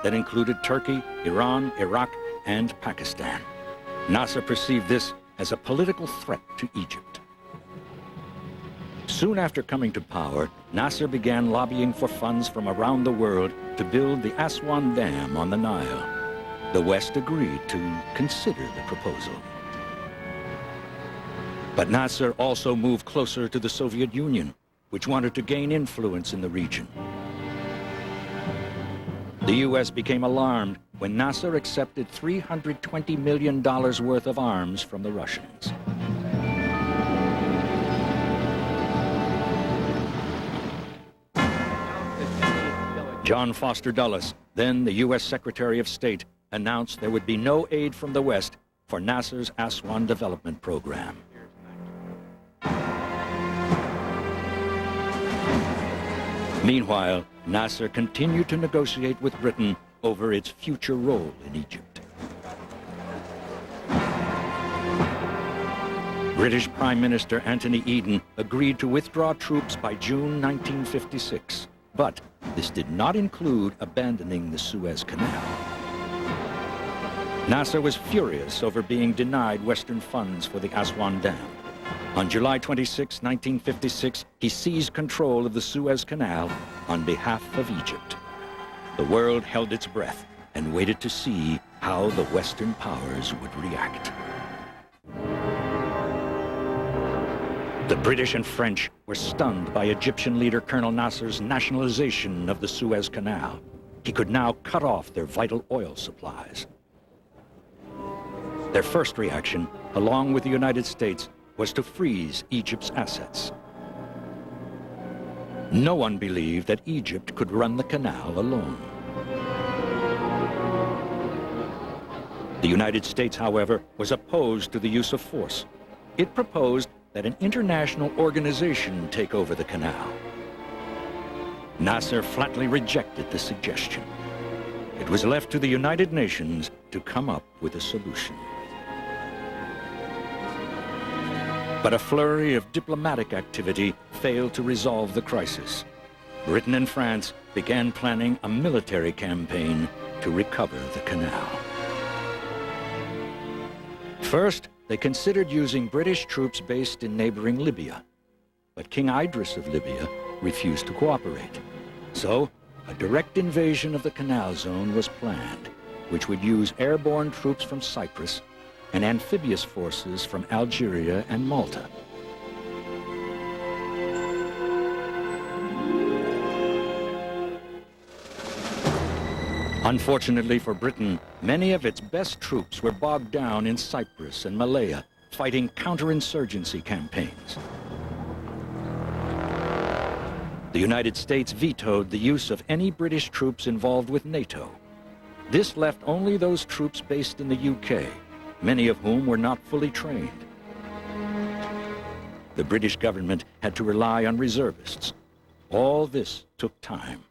that included Turkey, Iran, Iraq, and Pakistan. Nasser perceived this as a political threat to Egypt. Soon after coming to power, Nasser began lobbying for funds from around the world to build the Aswan Dam on the Nile. The West agreed to consider the proposal. But Nasser also moved closer to the Soviet Union, which wanted to gain influence in the region. The U.S. became alarmed when Nasser accepted $320 million worth of arms from the Russians. John Foster Dulles, then the U.S. Secretary of State, announced there would be no aid from the West for Nasser's Aswan development program. Meanwhile, Nasser continued to negotiate with Britain over its future role in Egypt. British Prime Minister Anthony Eden agreed to withdraw troops by June 1956, but this did not include abandoning the Suez Canal. Nasser was furious over being denied Western funds for the Aswan Dam. On July 26, 1956, he seized control of the Suez Canal on behalf of Egypt. The world held its breath and waited to see how the Western powers would react. The British and French were stunned by Egyptian leader Colonel Nasser's nationalization of the Suez Canal. He could now cut off their vital oil supplies. Their first reaction, along with the United States, was to freeze Egypt's assets. No one believed that Egypt could run the canal alone. The United States, however, was opposed to the use of force. It proposed that an international organization take over the canal. Nasser flatly rejected the suggestion. It was left to the United Nations to come up with a solution. But a flurry of diplomatic activity failed to resolve the crisis. Britain and France began planning a military campaign to recover the canal. First, they considered using British troops based in neighboring Libya. But King Idris of Libya refused to cooperate. So, a direct invasion of the canal zone was planned, which would use airborne troops from Cyprus and amphibious forces from Algeria and Malta. Unfortunately for Britain, many of its best troops were bogged down in Cyprus and Malaya, fighting counterinsurgency campaigns. The United States vetoed the use of any British troops involved with NATO. This left only those troops based in the UK, many of whom were not fully trained. The British government had to rely on reservists. All this took time.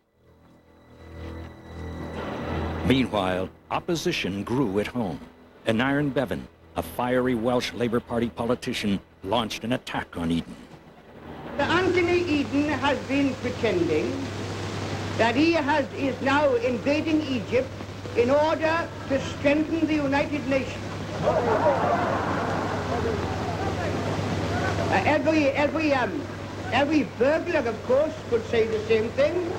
Meanwhile, opposition grew at home. Aneurin Bevan, a fiery Welsh Labour Party politician, launched an attack on Eden. Anthony Eden has been pretending that he is now invading Egypt in order to strengthen the United Nations. Every burglar, of course, could say the same thing.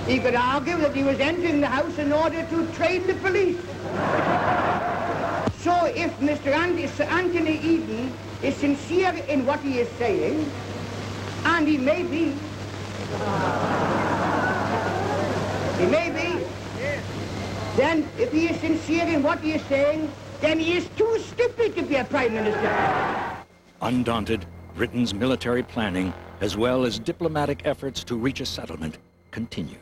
He could argue that he was entering the house in order to train the police. So if Mr. Anthony Eden is sincere in what he is saying, and he may be, then if he is sincere in what he is saying, then he is too stupid to be a prime minister. Undaunted, Britain's military planning, as well as diplomatic efforts to reach a settlement, continued.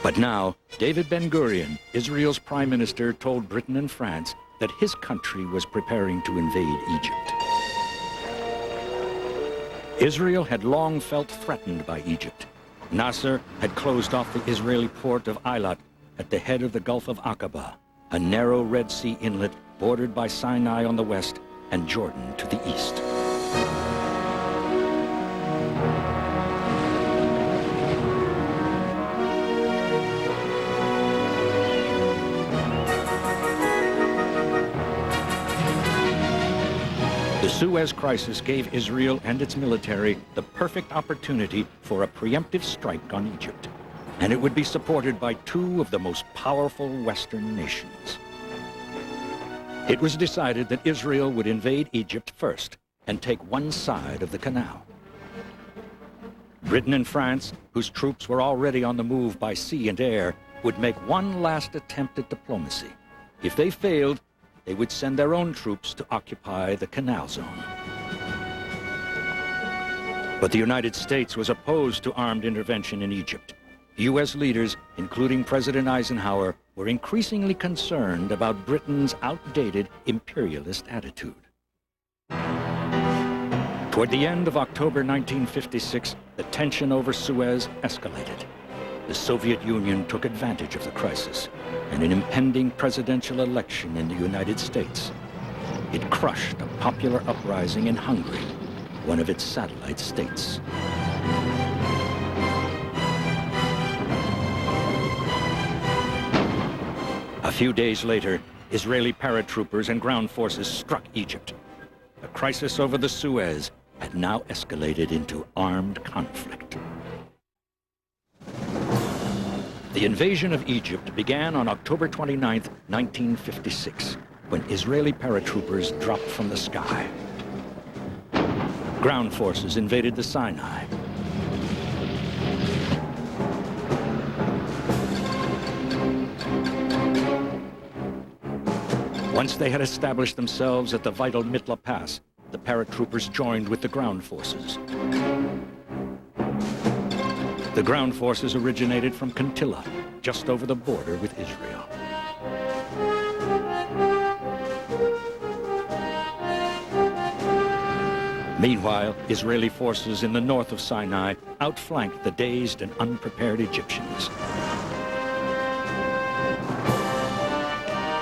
But now, David Ben-Gurion, Israel's prime minister, told Britain and France that his country was preparing to invade Egypt. Israel had long felt threatened by Egypt. Nasser had closed off the Israeli port of Eilat at the head of the Gulf of Aqaba, a narrow Red Sea inlet bordered by Sinai on the west and Jordan to the east. Suez Crisis gave Israel and its military the perfect opportunity for a preemptive strike on Egypt, and it would be supported by two of the most powerful Western nations. It was decided that Israel would invade Egypt first and take one side of the canal. Britain and France, whose troops were already on the move by sea and air, would make one last attempt at diplomacy. If they failed, they would send their own troops to occupy the canal zone. But the United States was opposed to armed intervention in Egypt. U.S. leaders, including President Eisenhower, were increasingly concerned about Britain's outdated imperialist attitude. Toward the end of October 1956, the tension over Suez escalated. The Soviet Union took advantage of the crisis and an impending presidential election in the United States. It crushed a popular uprising in Hungary, one of its satellite states. A few days later, Israeli paratroopers and ground forces struck Egypt. The crisis over the Suez had now escalated into armed conflict. The invasion of Egypt began on October 29, 1956, when Israeli paratroopers dropped from the sky. Ground forces invaded the Sinai. Once they had established themselves at the vital Mitla Pass, the paratroopers joined with the ground forces. The ground forces originated from Kantilla, just over the border with Israel. Meanwhile, Israeli forces in the north of Sinai outflanked the dazed and unprepared Egyptians.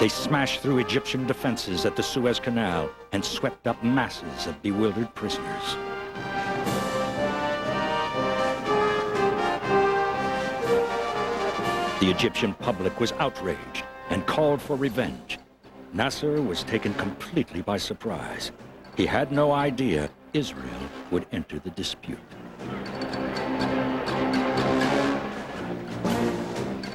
They smashed through Egyptian defenses at the Suez Canal and swept up masses of bewildered prisoners. The Egyptian public was outraged and called for revenge. Nasser was taken completely by surprise. He had no idea Israel would enter the dispute.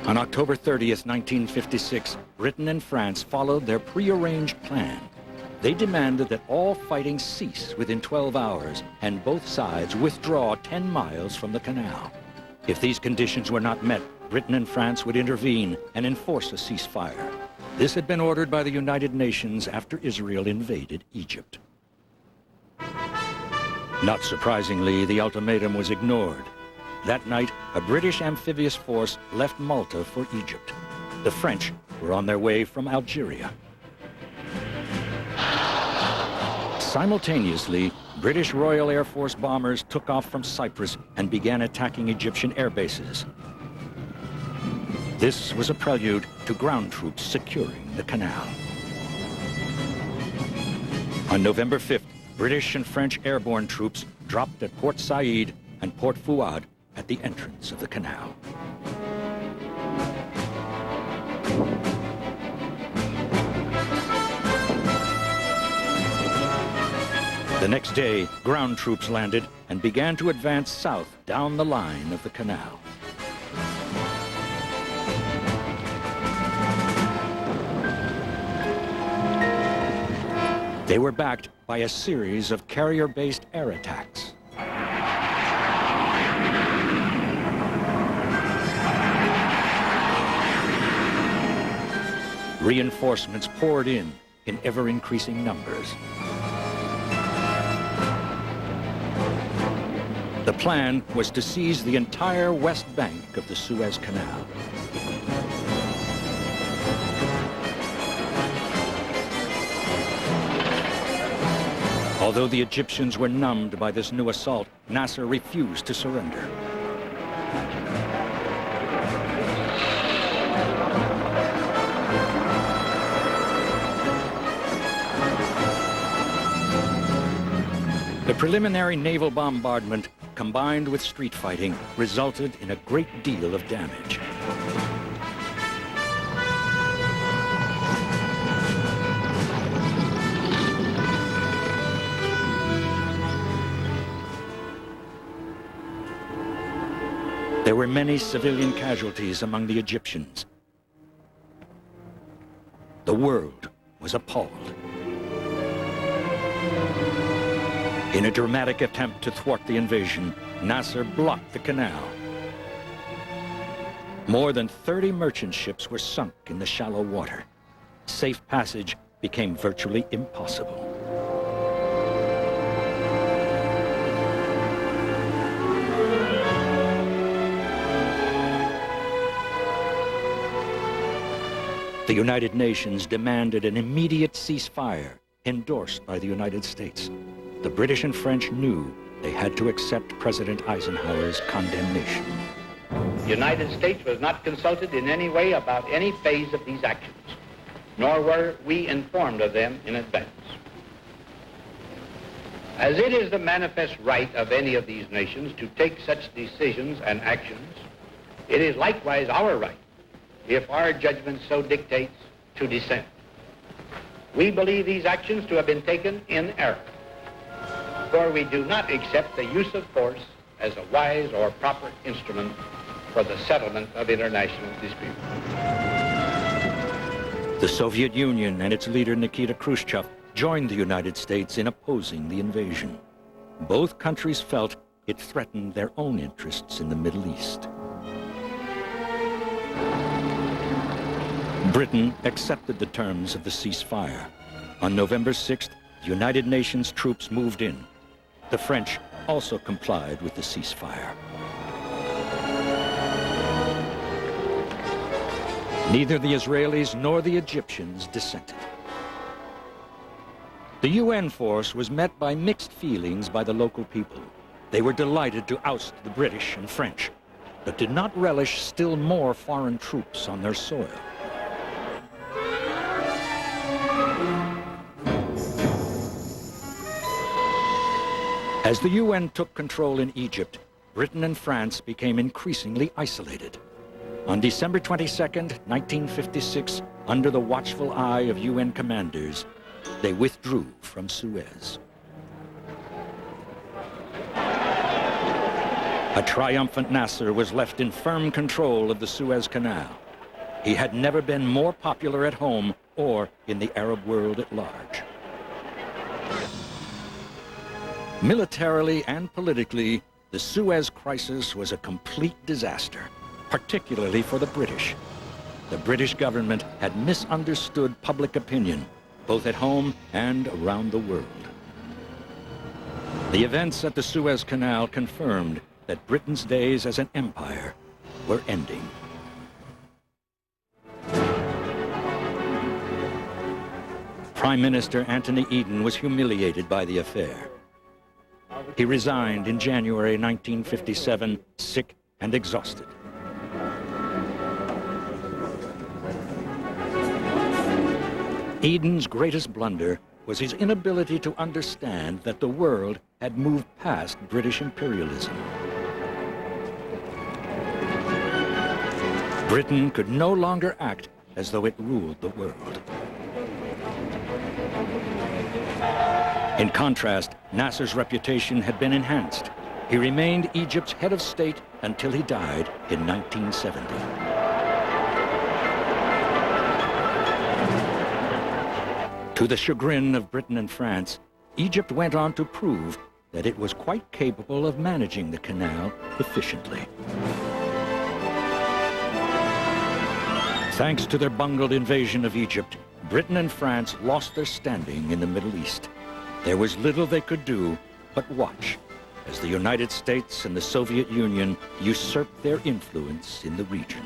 On October 30th, 1956, Britain and France followed their prearranged plan. They demanded that all fighting cease within 12 hours and both sides withdraw 10 miles from the canal. If these conditions were not met, Britain and France would intervene and enforce a ceasefire. This had been ordered by the United Nations after Israel invaded Egypt. Not surprisingly, the ultimatum was ignored. That night, a British amphibious force left Malta for Egypt. The French were on their way from Algeria. Simultaneously, British Royal Air Force bombers took off from Cyprus and began attacking Egyptian air bases. This was a prelude to ground troops securing the canal. On November 5th, British and French airborne troops dropped at Port Said and Port Fouad at the entrance of the canal. The next day, ground troops landed and began to advance south down the line of the canal. They were backed by a series of carrier-based air attacks. Reinforcements poured in ever-increasing numbers. The plan was to seize the entire west bank of the Suez Canal. Although the Egyptians were numbed by this new assault, Nasser refused to surrender. The preliminary naval bombardment, combined with street fighting, resulted in a great deal of damage. There were many civilian casualties among the Egyptians. The world was appalled. In a dramatic attempt to thwart the invasion, Nasser blocked the canal. More than 30 merchant ships were sunk in the shallow water. Safe passage became virtually impossible. The United Nations demanded an immediate ceasefire, endorsed by the United States. The British and French knew they had to accept President Eisenhower's condemnation. The United States was not consulted in any way about any phase of these actions, nor were we informed of them in advance. As it is the manifest right of any of these nations to take such decisions and actions, it is likewise our right, if our judgment so dictates, to dissent. We believe these actions to have been taken in error, for we do not accept the use of force as a wise or proper instrument for the settlement of international disputes. The Soviet Union and its leader Nikita Khrushchev joined the United States in opposing the invasion. Both countries felt it threatened their own interests in the Middle East. Britain accepted the terms of the ceasefire. On November 6th, United Nations troops moved in. The French also complied with the ceasefire. Neither the Israelis nor the Egyptians dissented. The UN force was met by mixed feelings by the local people. They were delighted to oust the British and French, but did not relish still more foreign troops on their soil. As the UN took control in Egypt, Britain and France became increasingly isolated. On December 22nd, 1956, under the watchful eye of UN commanders, they withdrew from Suez. A triumphant Nasser was left in firm control of the Suez Canal. He had never been more popular at home or in the Arab world at large. Militarily and politically, the Suez crisis was a complete disaster, particularly for the British. The British government had misunderstood public opinion, both at home and around the world. The events at the Suez Canal confirmed that Britain's days as an empire were ending. Prime Minister Anthony Eden was humiliated by the affair. He resigned in January 1957, sick and exhausted. Eden's greatest blunder was his inability to understand that the world had moved past British imperialism. Britain could no longer act as though it ruled the world. In contrast, Nasser's reputation had been enhanced. He remained Egypt's head of state until he died in 1970. To the chagrin of Britain and France, Egypt went on to prove that it was quite capable of managing the canal efficiently. Thanks to their bungled invasion of Egypt, Britain and France lost their standing in the Middle East. There was little they could do but watch as the United States and the Soviet Union usurped their influence in the region.